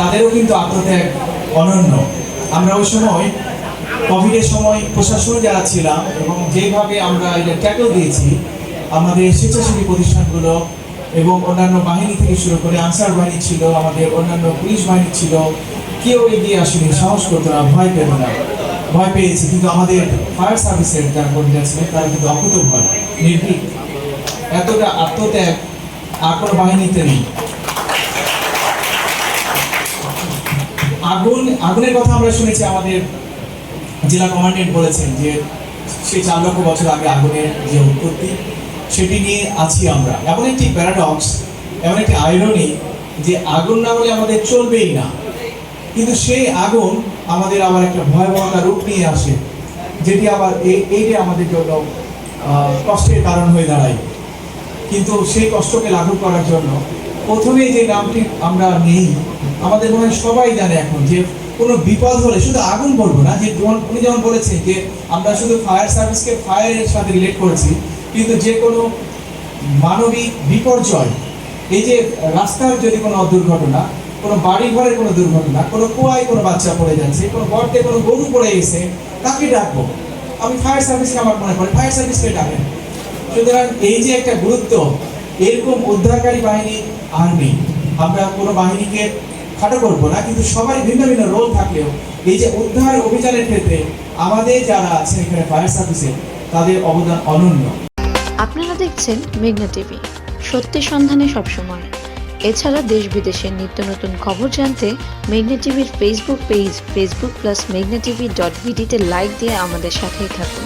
তাদেরও কিন্তু আত্মত্যাগ অনন্য। আমরা ওই সময় কোভিডের সময় প্রশাসন যারা ছিলাম এবং যেভাবে আমরা এটা ট্যাকল দিয়েছি, আমাদের স্বেচ্ছাসেবী প্রতিষ্ঠানগুলো এবং অন্যান্য বাহিনী থেকে শুরু করে আনসার বাহিনী ছিল, আমাদের অন্যান্য পুলিশ বাহিনী ছিল, কেউ এগিয়ে আসেনি, সাহস করতো না, ভয় পেত না। ভয় পেয়েছি, কিন্তু আমাদের ফায়ার সার্ভিসের যারা কর্মীরা ছিলেন তারা কিন্তু অকুত ভয়, নির্ভীক। এতটা আত্মত্যাগ আর কোনো বাহিনীতে নেই। আগুনের কথা আমরা শুনেছি, আমাদের জেলা কমান্ডেন্ট বলেছেন যে সেই 4 লক্ষ বছর আগে আগুনের যে উৎপত্তি, সেটি নিয়ে আছি আমরা। এমন একটি প্যারাডক্স, এমন একটি আইরনি যে আগুন না হলে আমাদের চলবেই না, কিন্তু সেই আগুন আমাদের আবার একটা ভয়াবহতা রূপ নিয়ে আসে, যেটি আবার এইটা আমাদের জন্য কষ্টের কারণ হয়ে দাঁড়ায়। কিন্তু সেই কষ্টকে লাঘব করার জন্য প্রথমেই যে নামটি আমরা নেই, আমাদের মনে হয় সবাই জানে এখন যে কোনো বিপদ হলে শুধু আগুন বলবো না, যে উনি যেমন বলেছেন যে আমরা শুধু ফায়ার সার্ভিসকে ফায়ারের সাথে রিলেট করেছি, কিন্তু যে কোনো মানবিক বিপর্যয়, এই যে রাস্তার যদি কোনো দুর্ঘটনা, কোনো বাড়ি ঘরের কোনো দুর্ঘটনা, কোনো কুয়ায় কোনো বাচ্চা পড়ে যাচ্ছে, কোনো গর্তে কোনো গরু পড়ে গেছে, কাকে ডাকবো? আমি ফায়ার সার্ভিসকে আমার মনে পড়ে, ফায়ার সার্ভিসকে ডাকেন। সুতরাং এই যে একটা গুরুত্ব, এরকম উদ্ধারকারী বাহিনী আর নেই। আমরা কোনো বাহিনীকে খাটো করবো না, কিন্তু সবাই ভিন্ন ভিন্ন রোল থাকলেও এই যে উদ্ধার অভিযানের ক্ষেত্রে আমাদের যারা আছেন এখানে ফায়ার সার্ভিসে, তাদের অবদান অনন্য। আপনারা দেখছেন মেঘনা টিভি, সত্যের সন্ধানে সবসময়। এছাড়া দেশ বিদেশের নিত্য নতুন খবর জানতে মেঘনা টিভির ফেসবুক পেজ facebook+megnaTV.vd তে লাইক দিয়ে আমাদের সাথেই থাকুন।